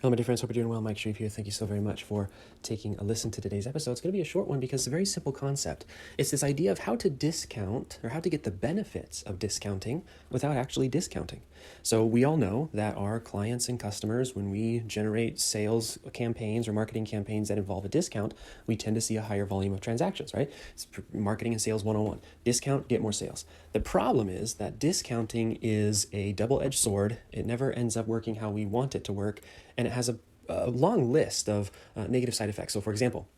Hello, my dear friends. Hope you're doing well. Mike Shreve here. Thank you so very much for taking a listen to today's episode. It's going to be a short one because it's a very simple concept. It's this idea of how to discount or how to get the benefits of discounting without actually discounting. So we all know that our clients and customers, when we generate sales campaigns or marketing campaigns that involve a discount, we tend to see a higher volume of transactions, right? It's marketing and sales 101. Discount, get more sales. The problem is that discounting is a double-edged sword. It never ends up working how we want it to work, and it has a long list of negative side effects. So for example,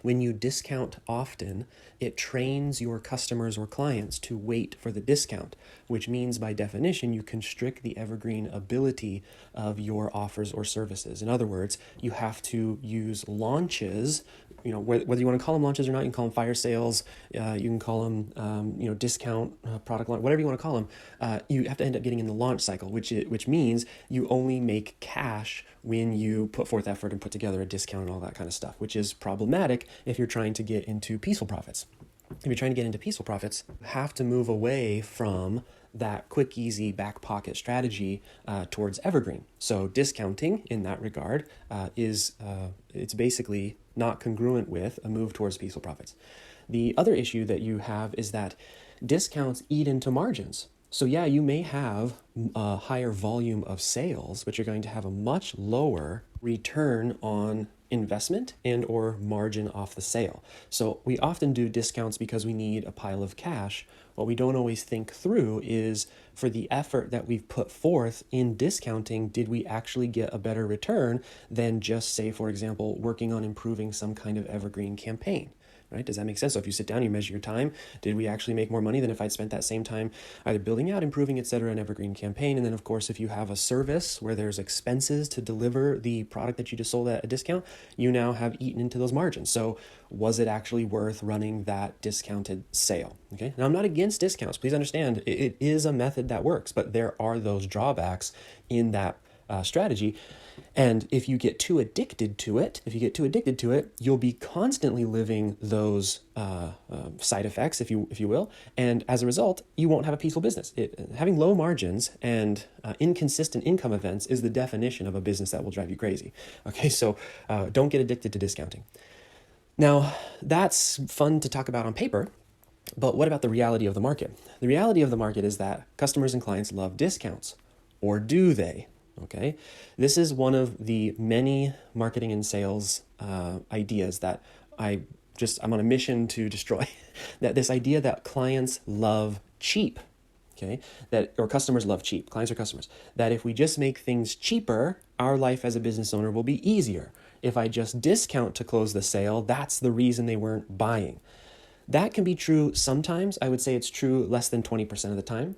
when you discount often, it trains your customers or clients to wait for the discount, which means by definition, you constrict the evergreen ability of your offers or services. In other words, you have to use launches, whether you want to call them launches or not, you can call them fire sales, you can call them, discount product launch, whatever you want to call them. You have to end up getting in the launch cycle, which means you only make cash when you put forth effort and put together a discount and all that kind of stuff, which is problematic if you're trying to get into peaceful profits. If you're trying to get into peaceful profits, you have to move away from that quick, easy back pocket strategy towards evergreen. So discounting in that regard it's basically not congruent with a move towards peaceful profits. The other issue that you have is that discounts eat into margins. So yeah, you may have a higher volume of sales, but you're going to have a much lower return on investment and or margin off the sale. So we often do discounts because we need a pile of cash. What we don't always think through is, for the effort that we've put forth in discounting, did we actually get a better return than just, say, for example, working on improving some kind of evergreen campaign? Right? Does that make sense? So if you sit down, you measure your time, did we actually make more money than if I'd spent that same time either building out, improving, etc., an evergreen campaign? And then, of course, if you have a service where there's expenses to deliver the product that you just sold at a discount, you now have eaten into those margins. So was it actually worth running that discounted sale? Okay. Now, I'm not against discounts. Please understand, it is a method that works, but there are those drawbacks in that strategy. And if you get too addicted to it, you'll be constantly living those side effects, if you will. And as a result, you won't have a peaceful business. Having low margins and inconsistent income events is the definition of a business that will drive you crazy. Okay, so don't get addicted to discounting. Now, that's fun to talk about on paper, but what about the reality of the market? The reality of the market is that customers and clients love discounts. Or do they? Okay, this is one of the many marketing and sales ideas that I'm on a mission to destroy. That this idea that clients love cheap, okay, or customers love cheap, clients or customers, that if we just make things cheaper, our life as a business owner will be easier. If I just discount to close the sale, that's the reason they weren't buying. That can be true sometimes. I would say it's true less than 20% of the time.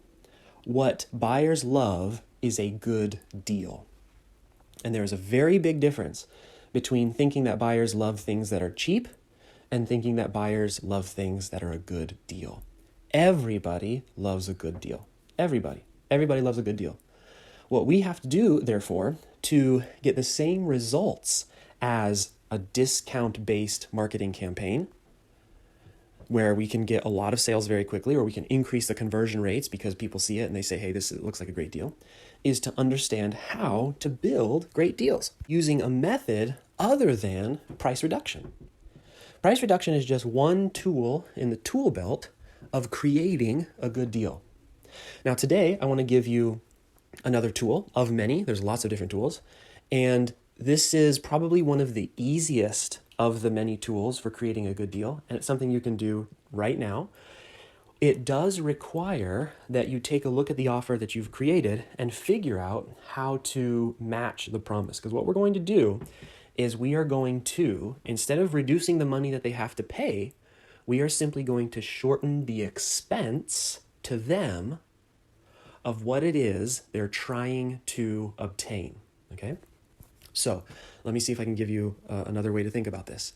What buyers love is a good deal. And there is a very big difference between thinking that buyers love things that are cheap and thinking that buyers love things that are a good deal. Everybody loves a good deal. Everybody loves a good deal. What we have to do, therefore, to get the same results as a discount-based marketing campaign, where we can get a lot of sales very quickly, or we can increase the conversion rates because people see it and they say, hey, this looks like a great deal, is to understand how to build great deals using a method other than price reduction. Price reduction is just one tool in the tool belt of creating a good deal. Now, today, I want to give you another tool of many. There's lots of different tools. And this is probably one of the easiest of the many tools for creating a good deal, and it's something you can do right now. It does require that you take a look at the offer that you've created and figure out how to match the promise. Because what we're going to do is we are going to, instead of reducing the money that they have to pay, we are simply going to shorten the expense to them of what it is they're trying to obtain, okay? So let me see if I can give you another way to think about this.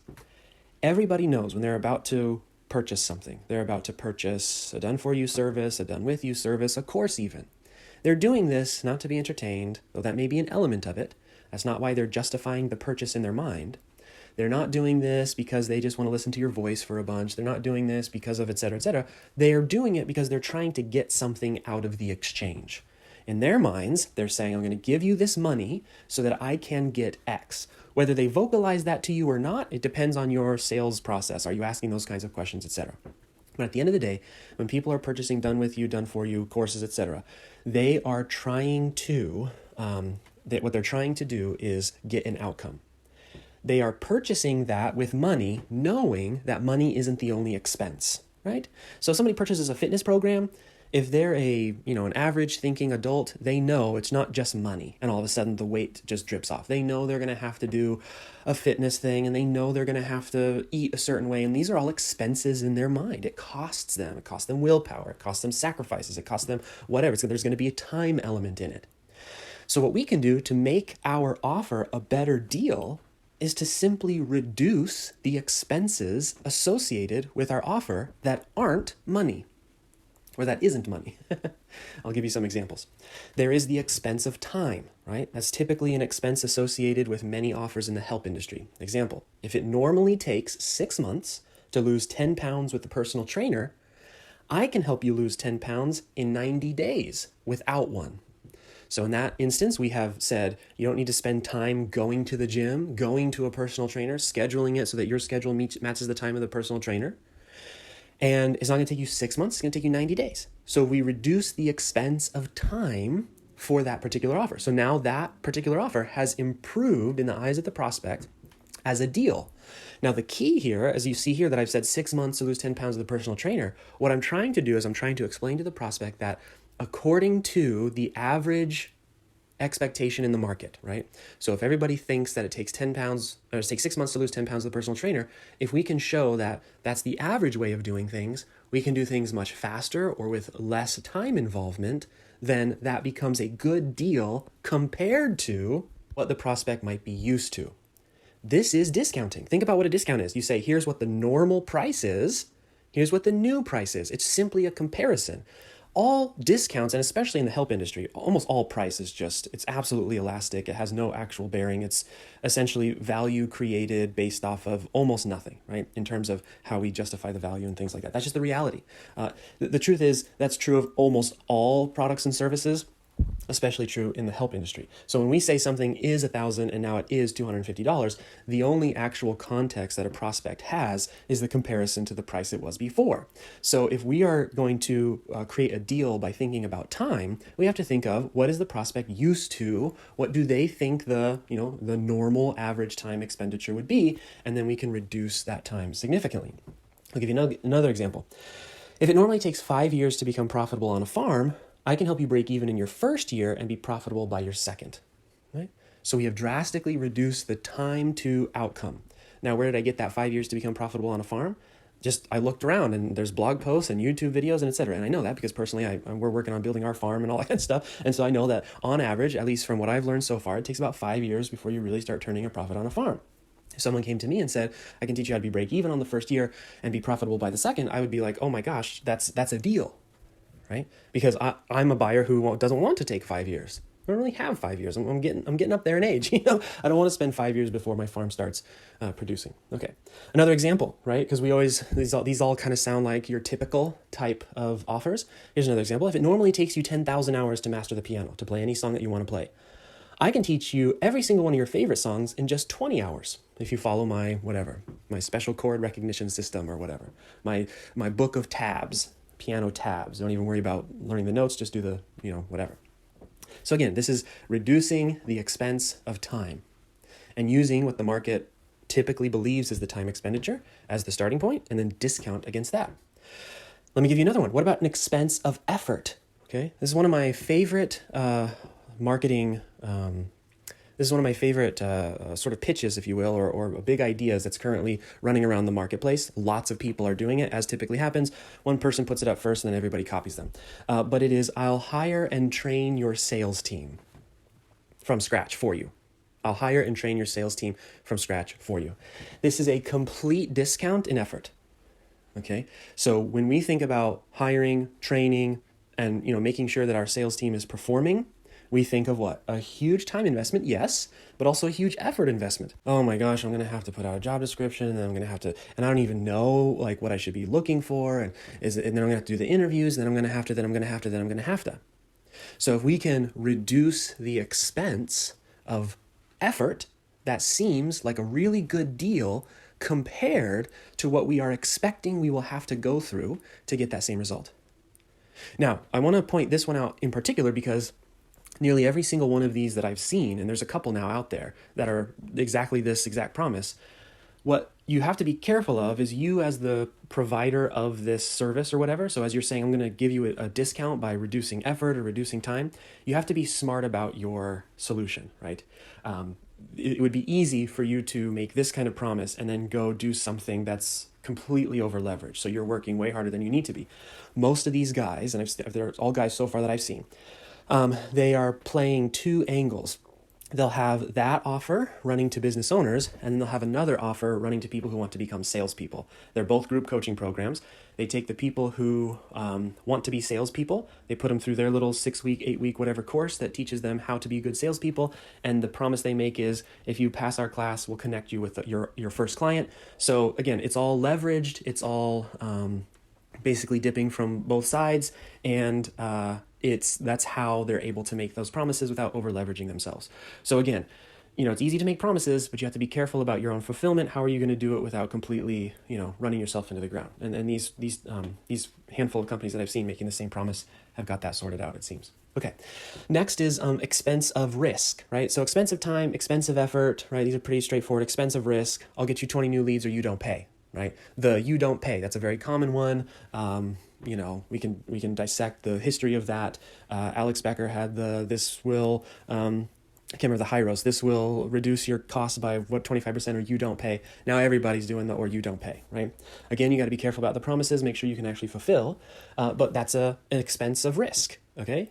Everybody knows when they're about to purchase something. They're about to purchase a done-for-you service, a done-with-you service, a course even. They're doing this not to be entertained, though that may be an element of it. That's not why they're justifying the purchase in their mind. They're not doing this because they just want to listen to your voice for a bunch. They're not doing this because of et cetera, et cetera. They are doing it because they're trying to get something out of the exchange. In their minds, they're saying, I'm going to give you this money so that I can get X. Whether they vocalize that to you or not, it depends on your sales process. Are you asking those kinds of questions, etc.? But at the end of the day, when people are purchasing done with you, done for you, courses, etc., they are trying to, what they're trying to do is get an outcome. They are purchasing that with money, knowing that money isn't the only expense, right? So if somebody purchases a fitness program, if they're an average thinking adult, they know it's not just money and all of a sudden the weight just drips off. They know they're going to have to do a fitness thing and they know they're going to have to eat a certain way. And these are all expenses in their mind. It costs them. It costs them willpower. It costs them sacrifices. It costs them whatever. So there's going to be a time element in it. So what we can do to make our offer a better deal is to simply reduce the expenses associated with our offer that aren't money. Or that isn't money. I'll give you some examples. There is the expense of time, right? That's typically an expense associated with many offers in the help industry. Example, if it normally takes 6 months to lose 10 pounds with a personal trainer, I can help you lose 10 pounds in 90 days without one. So in that instance, we have said you don't need to spend time going to the gym, going to a personal trainer, scheduling it so that your schedule matches the time of the personal trainer. And it's not going to take you 6 months, it's going to take you 90 days. So we reduce the expense of time for that particular offer. So now that particular offer has improved in the eyes of the prospect as a deal. Now the key here, as you see here that I've said 6 months to lose 10 pounds with a personal trainer, what I'm trying to do is I'm trying to explain to the prospect that according to the average expectation in the market, right? So if everybody thinks that it takes 10 pounds, or it takes 6 months to lose 10 pounds with a personal trainer, if we can show that that's the average way of doing things, we can do things much faster or with less time involvement, then that becomes a good deal compared to what the prospect might be used to. This is discounting. Think about what a discount is. You say, here's what the normal price is, here's what the new price is. It's simply a comparison. All discounts, and especially in the help industry, almost all price is it's absolutely elastic. It has no actual bearing. It's essentially value created based off of almost nothing, right? In terms of how we justify the value and things like that. That's just the reality. The truth is that's true of almost all products and services, especially true in the help industry. So when we say something is $1,000 and now it is $250, the only actual context that a prospect has is the comparison to the price it was before. So if we are going to create a deal by thinking about time, we have to think of what is the prospect used to, what do they think the normal average time expenditure would be, and then we can reduce that time significantly. I'll give you another example. If it normally takes 5 years to become profitable on a farm, I can help you break even in your first year and be profitable by your second, right? So we have drastically reduced the time to outcome. Now, where did I get that 5 years to become profitable on a farm? I looked around and there's blog posts and YouTube videos and et cetera. And I know that because personally, we're working on building our farm and all that kind of stuff. And so I know that on average, at least from what I've learned so far, it takes about 5 years before you really start turning a profit on a farm. If someone came to me and said, I can teach you how to be break even on the first year and be profitable by the second, I would be like, oh my gosh, that's a deal. Right? Because I'm a buyer who doesn't want to take 5 years. I don't really have 5 years. I'm getting up there in age. I don't want to spend 5 years before my farm starts producing. Okay, another example, right? Because these all kind of sound like your typical type of offers. Here's another example. If it normally takes you 10,000 hours to master the piano, to play any song that you want to play, I can teach you every single one of your favorite songs in just 20 hours if you follow my special chord recognition system or whatever, my book of tabs. Piano tabs. Don't even worry about learning the notes, just do the, whatever. So again, this is reducing the expense of time and using what the market typically believes is the time expenditure as the starting point and then discount against that. Let me give you another one. What about an expense of effort? Okay, this is one of my favorite marketing This is one of my favorite sort of pitches, if you will, or big ideas that's currently running around the marketplace. Lots of people are doing it, as typically happens. One person puts it up first, and then everybody copies them. But it is, I'll hire and train your sales team from scratch for you. I'll hire and train your sales team from scratch for you. This is a complete discount in effort. Okay, so when we think about hiring, training, and making sure that our sales team is performing, we think of what? A huge time investment, yes, but also a huge effort investment. Oh my gosh, I'm going to have to put out a job description, and then I'm going to have to, and I don't even know what I should be looking for, and then I'm going to have to do the interviews, then I'm going to have to. So if we can reduce the expense of effort, that seems like a really good deal compared to what we are expecting we will have to go through to get that same result. Now, I want to point this one out in particular because nearly every single one of these that I've seen, and there's a couple now out there that are exactly this exact promise, what you have to be careful of is you as the provider of this service or whatever. So as you're saying, I'm going to give you a discount by reducing effort or reducing time, you have to be smart about your solution, right? It would be easy for you to make this kind of promise and then go do something that's completely over leveraged. So you're working way harder than you need to be. Most of these guys, and they're all guys so far that I've seen, they are playing two angles. They'll have that offer running to business owners, and then they'll have another offer running to people who want to become salespeople. They're both group coaching programs. They take the people who want to be salespeople, they put them through their little 6-week, 8-week, whatever course that teaches them how to be good salespeople. And the promise they make is, if you pass our class, we'll connect you with your first client. So again, it's all leveraged. It's all basically dipping from both sides, and that's how they're able to make those promises without over leveraging themselves. So again, it's easy to make promises, but you have to be careful about your own fulfillment. How are you going to do it without completely, running yourself into the ground? And these handful of companies that I've seen making the same promise have got that sorted out, it seems. Okay. Next is expense of risk, right? So expensive time, expensive effort, right? These are pretty straightforward. Expensive risk. I'll get you 20 new leads or you don't pay, right? The you don't pay, that's a very common one. We can dissect the history of that. Alex Becker had this will, I can't remember the high roast, this will reduce your costs by 25% or you don't pay. Now everybody's doing the or you don't pay, right? Again, you got to be careful about the promises, make sure you can actually fulfill, but that's an expense of risk, okay?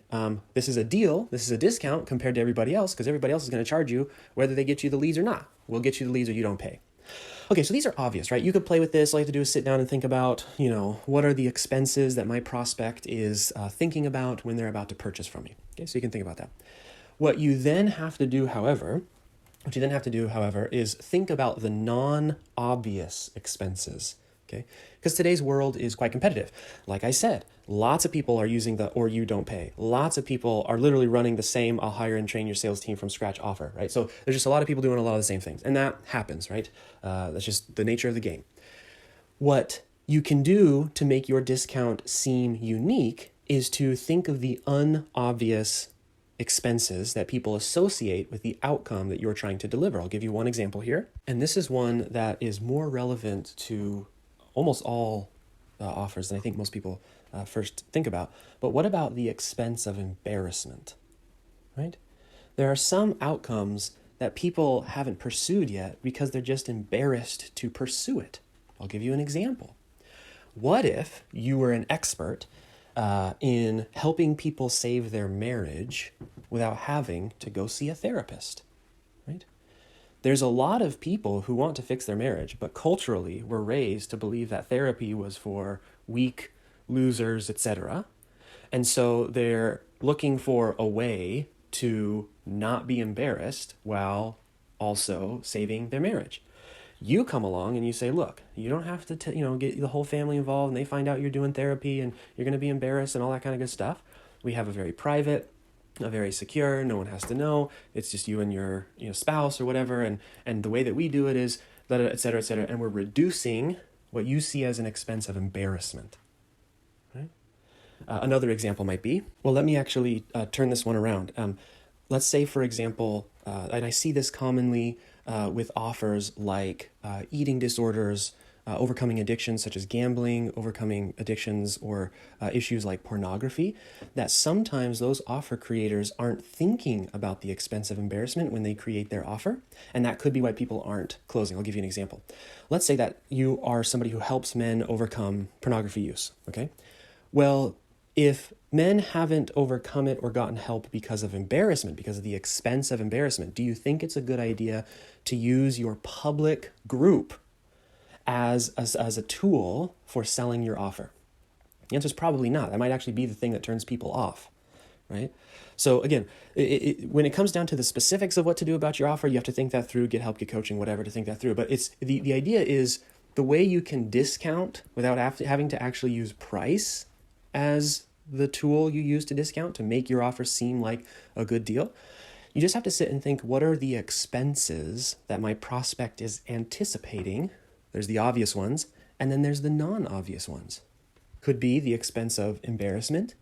This is a deal, this is a discount compared to everybody else because everybody else is going to charge you whether they get you the leads or not. We'll get you the leads or you don't pay. Okay, so these are obvious, right? You could play with this. All you have to do is sit down and think about, what are the expenses that my prospect is thinking about when they're about to purchase from me. Okay, so you can think about that. What you then have to do, however, is think about the non-obvious expenses. Okay, because today's world is quite competitive. Like I said, lots of people are using the or you don't pay. Lots of people are literally running the same I'll hire and train your sales team from scratch offer, right? So there's just a lot of people doing a lot of the same things, and that happens, right? That's just the nature of the game. What you can do to make your discount seem unique is to think of the unobvious expenses that people associate with the outcome that you're trying to deliver. I'll give you one example here, and this is one that is more relevant to almost all offers than I think most people first think about. But what about the expense of embarrassment, right? There are some outcomes that people haven't pursued yet because they're just embarrassed to pursue it. I'll give you an example. What if you were an expert in helping people save their marriage without having to go see a therapist, right? There's a lot of people who want to fix their marriage, but culturally we're raised to believe that therapy was for weak losers, etc. And so they're looking for a way to not be embarrassed while also saving their marriage. You come along and you say, look, you don't have to get the whole family involved and they find out you're doing therapy and you're going to be embarrassed and all that kind of good stuff. We have a very private, a very secure, no one has to know. It's just you and your spouse or whatever. And the way that we do it is, et cetera, et cetera. And we're reducing what you see as an expense of embarrassment. Right? Another example might be, well, let me actually turn this one around. Let's say, for example, and I see this commonly with offers like eating disorders, overcoming addictions such as gambling, overcoming addictions or issues like pornography, that sometimes those offer creators aren't thinking about the expense of embarrassment when they create their offer. And that could be why people aren't closing. I'll give you an example. Let's say that you are somebody who helps men overcome pornography use, okay? Well, if men haven't overcome it or gotten help because of embarrassment, because of the expense of embarrassment, do you think it's a good idea to use your public group as a tool for selling your offer? The answer is probably not. That might actually be the thing that turns people off, right? So again, when it comes down to the specifics of what to do about your offer, you have to think that through, get help, get coaching, whatever, to think that through. But it's the idea is the way you can discount without having to actually use price as the tool you use to discount to make your offer seem like a good deal. You just have to sit and think, what are the expenses that my prospect is anticipating? There's the obvious ones, and then there's the non-obvious ones. Could be the expense of embarrassment.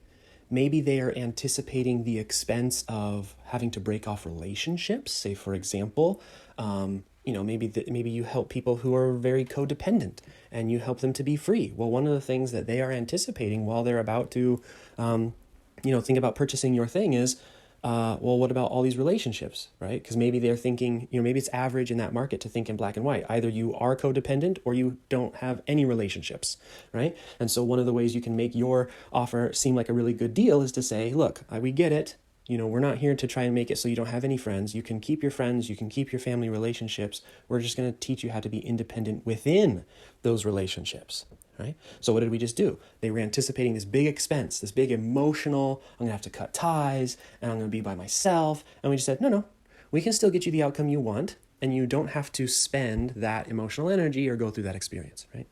Maybe they are anticipating the expense of having to break off relationships. Say, for example, maybe you help people who are very codependent and you help them to be free. Well, one of the things that they are anticipating while they're about to, think about purchasing your thing is, what about all these relationships, right? Because maybe they're thinking, maybe it's average in that market to think in black and white. Either you are codependent or you don't have any relationships, right? And so one of the ways you can make your offer seem like a really good deal is to say, look, we get it. We're not here to try and make it so you don't have any friends. You can keep your friends. You can keep your family relationships. We're just going to teach you how to be independent within those relationships, right? So what did we just do? They were anticipating this big expense, this big emotional, I'm going to have to cut ties, and I'm going to be by myself. And we just said, no, we can still get you the outcome you want, and you don't have to spend that emotional energy or go through that experience, right?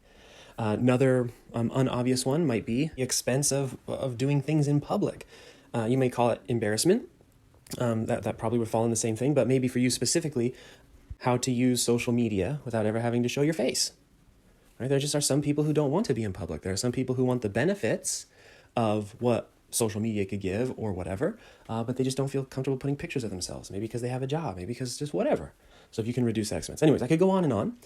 Another unobvious one might be the expense of doing things in public. You may call it embarrassment. That probably would fall in the same thing, but maybe for you specifically, how to use social media without ever having to show your face. Right? There just are some people who don't want to be in public. There are some people who want the benefits of what social media could give or whatever, but they just don't feel comfortable putting pictures of themselves, maybe because they have a job, maybe because just whatever. So if you can reduce that expense. Anyways, I could go on and on.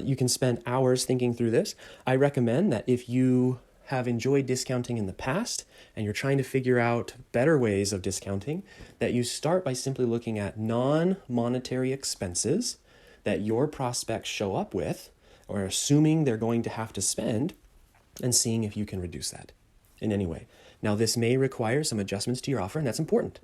You can spend hours thinking through this. I recommend that if you have enjoyed discounting in the past and you're trying to figure out better ways of discounting, that you start by simply looking at non-monetary expenses that your prospects show up with or assuming they're going to have to spend and seeing if you can reduce that in any way. Now, this may require some adjustments to your offer, and that's important.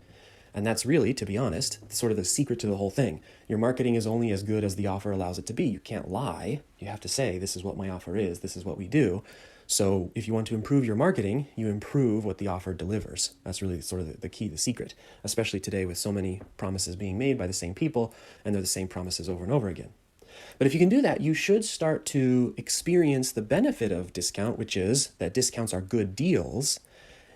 And that's really, to be honest, sort of the secret to the whole thing. Your marketing is only as good as the offer allows it to be. You can't lie. You have to say, this is what my offer is. This is what we do. So if you want to improve your marketing, you improve what the offer delivers. That's really sort of the key, the secret, especially today with so many promises being made by the same people, and they're the same promises over and over again. But if you can do that, you should start to experience the benefit of discount, which is that discounts are good deals.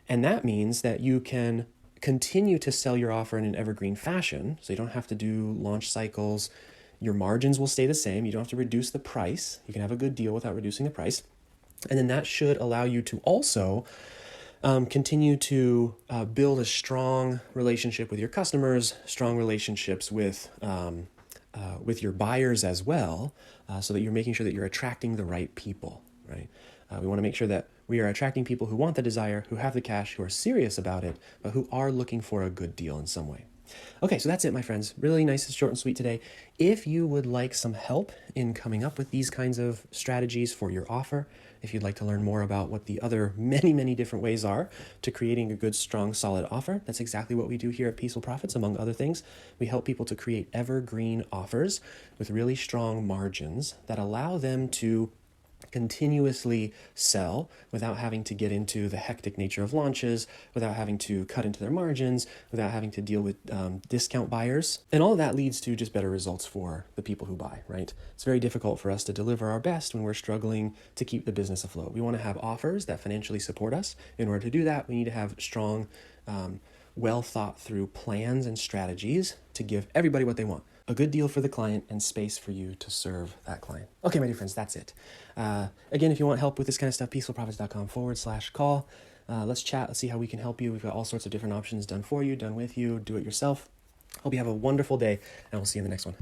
And that means that you can continue to sell your offer in an evergreen fashion. So you don't have to do launch cycles. Your margins will stay the same. You don't have to reduce the price. You can have a good deal without reducing the price. And then that should allow you to also continue to build a strong relationship with your customers, strong relationships with your buyers as well, so that you're making sure that you're attracting the right people, right? We want to make sure that we are attracting people who want the desire, who have the cash, who are serious about it, but who are looking for a good deal in some way. Okay, so that's it, my friends. Really nice and short and sweet today. If you would like some help in coming up with these kinds of strategies for your offer, if you'd like to learn more about what the other many, many different ways are to creating a good, strong, solid offer, that's exactly what we do here at Peaceful Profits, among other things. We help people to create evergreen offers with really strong margins that allow them to continuously sell without having to get into the hectic nature of launches, without having to cut into their margins, without having to deal with discount buyers. And all of that leads to just better results for the people who buy, right? It's very difficult for us to deliver our best when we're struggling to keep the business afloat. We want to have offers that financially support us. In order to do that, we need to have strong, well thought through plans and strategies to give everybody what they want. A good deal for the client and space for you to serve that client. Okay, my dear friends, that's it. Again, if you want help with this kind of stuff, peacefulprofits.com/call. Let's chat. Let's see how we can help you. We've got all sorts of different options done for you, done with you, do it yourself. Hope you have a wonderful day, and we'll see you in the next one.